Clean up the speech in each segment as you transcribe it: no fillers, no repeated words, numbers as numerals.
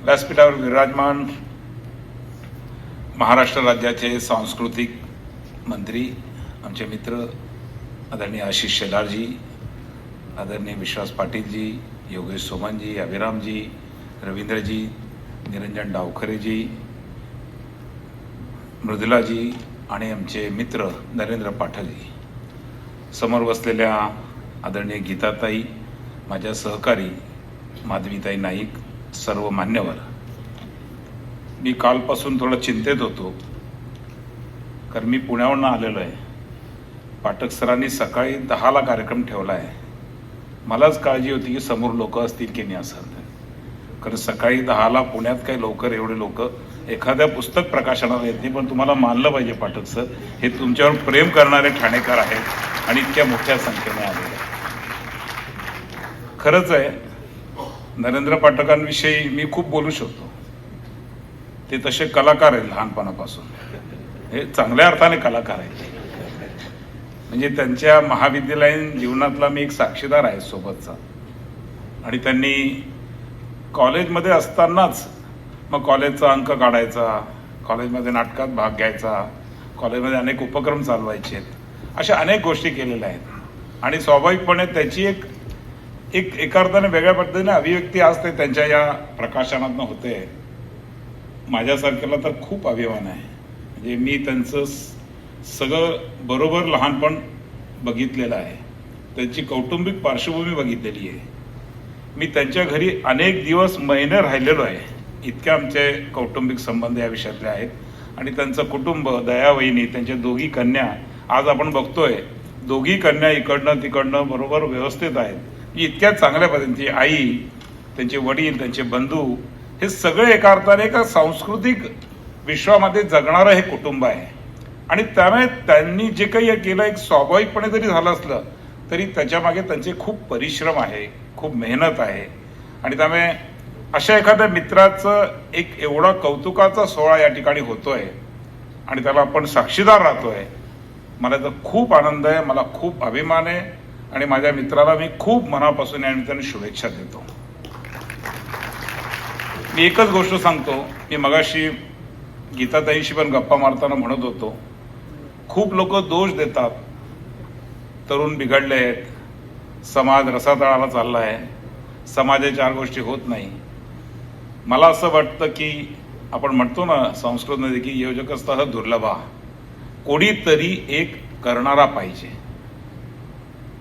व्यासपीठावर विराजमान महाराष्ट्र राज्याचे सांस्कृतिक मंत्री आमचे मित्र आदरणीय आशिष शेलारजी, आदरणीय विश्वास पाटीलजी, योगेश सोमनजी, अभिरामजी, रवींद्रजी, निरंजन डावखरेजी, मृदुलाजी आणि आमचे मित्र नरेंद्र पाठकजी, समोर बसलेल्या आदरणीय गीताताई, माझ्या सहकारी माधवीताई नाईक, सर्व मान्यवर. मी कालपासून थोडं चिंतेत होतो, कारण मी पुण्यावरून आलेलो आहे. पाठक सरांनी सकाळी 10ला कार्यक्रम ठेवला आहे. मलाच काळजी होती की समोर लोक असतील की नाही असं, कारण सकाळी 10ला पुण्यात काही लवकर एवढे लोक एखाद्या पुस्तक प्रकाशनाला येत नाही. पण तुम्हाला मानलं पाहिजे पाठक सर, हे तुमच्यावर प्रेम करणारे ठाणेकर आहेत आणि इतक्या मोठ्या संख्येने आलेले आहेत. खरंच आहे, नरेंद्र पाठकांविषयी मी खूप बोलू शकतो. ते तसे कलाकार आहेत लहानपणापासून, हे चांगल्या अर्थाने कलाकार आहेत. म्हणजे त्यांच्या महाविद्यालयीन जीवनातला मी एक साक्षीदार आहे सोबतचा. आणि त्यांनी कॉलेजमध्ये असतानाच मग कॉलेजचा अंक काढायचा, कॉलेजमध्ये नाटकात भाग घ्यायचा, कॉलेजमध्ये अनेक उपक्रम चालवायचे, अशा अनेक गोष्टी केलेल्या आहेत. आणि स्वाभाविकपणे त्याची एक एका अर्थाने वेगळ्या पद्धतीने अभिव्यक्ती आज ते त्यांच्या या प्रकाशनातनं होते. माझ्यासारख्याला तर खूप अभिमान आहे. म्हणजे मी त्यांचं सगळं बरोबर लहानपण बघितलेलं आहे, त्यांची कौटुंबिक पार्श्वभूमी बघितलेली आहे. मी त्यांच्या घरी अनेक दिवस, महिने राहिलेलो आहे. इतके आमचे कौटुंबिक संबंध या विषयातले आहेत. आणि त्यांचं कुटुंब, दयावहिनी, त्यांच्या दोघी कन्या, आज आपण बघतोय दोघी कन्या इकडनं तिकडनं बरोबर व्यवस्थित आहेत. इतक्या चांगल्या पद्धतीची आई, त्यांचे वडील, त्यांचे बंधू, हे सगळे एका अर्थाने एका सांस्कृतिक विश्वामध्ये जगणारं हे कुटुंब आहे. आणि त्यामुळे त्यांनी जे काही केलं एक स्वाभाविकपणे जरी झालं असलं तरी त्याच्यामागे त्यांचे खूप परिश्रम आहे, खूप मेहनत आहे. आणि त्यामुळे अशा एखाद्या मित्राचं एक एवढा कौतुकाचा सोहळा या ठिकाणी होतोय आणि त्याला आपण साक्षीदार राहतोय. मला तर खूप आनंद आहे, मला खूप अभिमान आहे. आणि माझ्या मित्राला मी खूप मनापासून या निमित्ताने शुभेच्छा देतो. मी एकच गोष्ट सांगतो, मी मगाशी गीताताईंशी पण गप्पा मारताना म्हणत होतो, खूप लोक दोष देतात, तरुण बिघडले आहेत, समाज रसातळाला चालला आहे, समाजाच्या 4 गोष्टी होत नाही. मला असं वाटतं की आपण म्हणतो ना संस्कृतमध्ये की योजकस्तः दुर्लभा, कोणीतरी एक करणारा पाहिजे.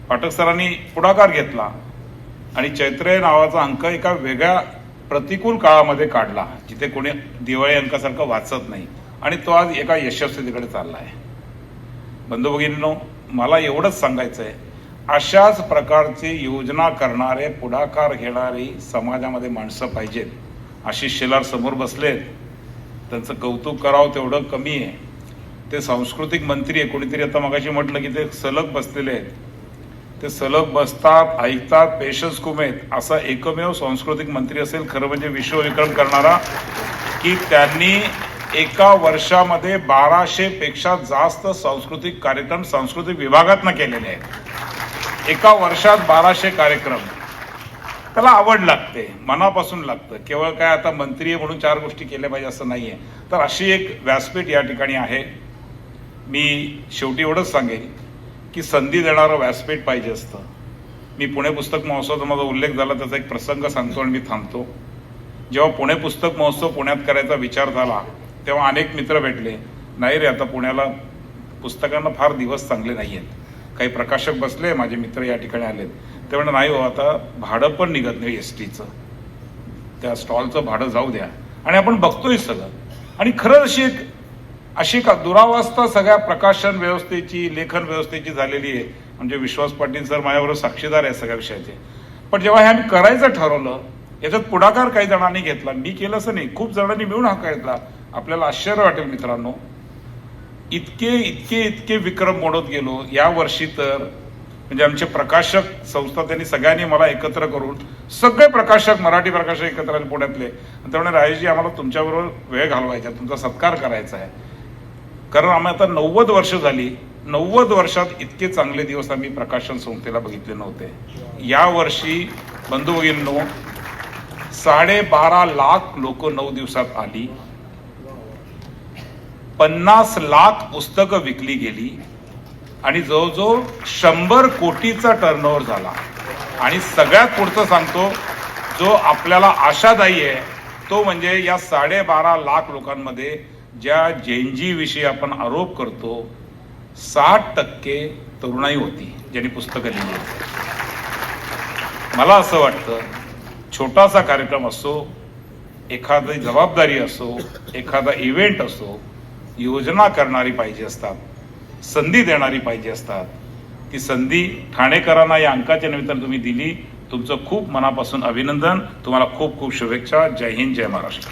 पाठक सरांनी पुढाकार घेतला आणि चैत्र नावाचा अंक एका वेगळ्या प्रतिकूल काळामध्ये काढला, जिथे कोणी दिवाळी अंकासारखं वाचत नाही, आणि तो आज एका यशस्वीतेकडे चालला आहे. बंधू भगिनींनो, मला एवढंच सांगायचं आहे, अशाच प्रकारचे योजना करणारे, पुढाकार घेणारी समाजामध्ये माणसं पाहिजेत. आशिष शेलार समोर बसलेत, त्यांचं कौतुक करावं तेवढं कमी आहे. ते सांस्कृतिक मंत्री आहे. कोणीतरी आता मगाशी म्हटलं की ते सलग बसलेले आहेत. ते सलग बसतात, ऐकतात, पेशन्स खूप आहेत. असा एकमेव सांस्कृतिक मंत्री असेल खरं म्हणजे विश्वविक्रम करणारा, की त्यांनी एका वर्षामध्ये 1200 पेक्षा जास्त सांस्कृतिक कार्यक्रम सांस्कृतिक विभागातनं केलेले आहेत. एका वर्षात 1200 कार्यक्रम. त्याला आवड लागते, मनापासून लागतं. केवळ काय आता मंत्री आहे म्हणून 4 गोष्टी केल्या पाहिजे असं नाही आहे. तर अशी एक व्यासपीठ या ठिकाणी आहे. मी शेवटी एवढंच सांगेन की संधी देणारं व्यासपीठ पाहिजे असतं. मी पुणे पुस्तक महोत्सवाचा माझा उल्लेख झाला, त्याचा एक प्रसंग सांगतो आणि मी थांबतो. जेव्हा पुणे पुस्तक महोत्सव पुण्यात करायचा विचार झाला तेव्हा अनेक मित्र भेटले, नाही रे आता पुण्याला पुस्तकांना फार दिवस चांगले नाही आहेत. काही प्रकाशक बसले, माझे मित्र या ठिकाणी आलेत, ते म्हणतात नाही हो, आता भाडं पण निघत नाही एसटीचं, त्या स्टॉलचं भाडं जाऊ द्या. आणि आपण बघतोय सगळं. आणि खरंच अशी का दुरावस्था सगळ्या प्रकाशन व्यवस्थेची, लेखन व्यवस्थेची झालेली आहे. म्हणजे विश्वास पाटील सर माझ्याबरोबर साक्षीदार आहे सगळ्या विषयाचे. पण जेव्हा हे आम्ही करायचं ठरवलं, याच्यात पुढाकार काही जणांनी घेतला, मी केलं असं नाही, खूप जणांनी मिळून हा घेतला. आपल्याला आश्चर्य वाटेल मित्रांनो, इतके विक्रम मोडत गेलो. या वर्षी तर म्हणजे आमचे प्रकाशक संस्था त्यांनी सगळ्यांनी मला एकत्र करून, सगळे प्रकाशक, मराठी प्रकाशक एकत्र आले पुण्यातले. त्यामुळे राजेशजी आम्हाला तुमच्याबरोबर वेळ घालवायचा, तुमचा सत्कार करायचा आहे. कारण आम्ही आता 90 वर्ष झाली, 90 वर्षात इतके चांगले दिवस आम्ही प्रकाशन संस्थेला बघितले नव्हते. या वर्षी बंधू भगिनींनो, 12.5 लाख लोक 9 दिवसात आली, 50 लाख पुस्तकं विकली गेली आणि जवळजवळ 100 कोटीचा टर्नओव्हर झाला. आणि सगळ्यात पुढचं सांगतो, जो आपल्याला आशादायी आहे तो म्हणजे या 12.5 लाख लोकांमध्ये ज्या जेनजी विषयी आपण आरोप करतो, 60% तरुणाई होती ज्यांनी पुस्तकं लिहिली होती. मला असं वाटतं, छोटासा कार्यक्रम असो, एखादी जबाबदारी असो, एखादा इव्हेंट असो, योजना करणारी पाहिजे असतात, संधी देणारी पाहिजे असतात. ती संधी ठाणेकरांना या अंकाच्या निमित्तानं तुम्ही दिली. तुमचं खूप मनापासून अभिनंदन. तुम्हाला खूप खूप शुभेच्छा. जय हिंद, जय महाराष्ट्र.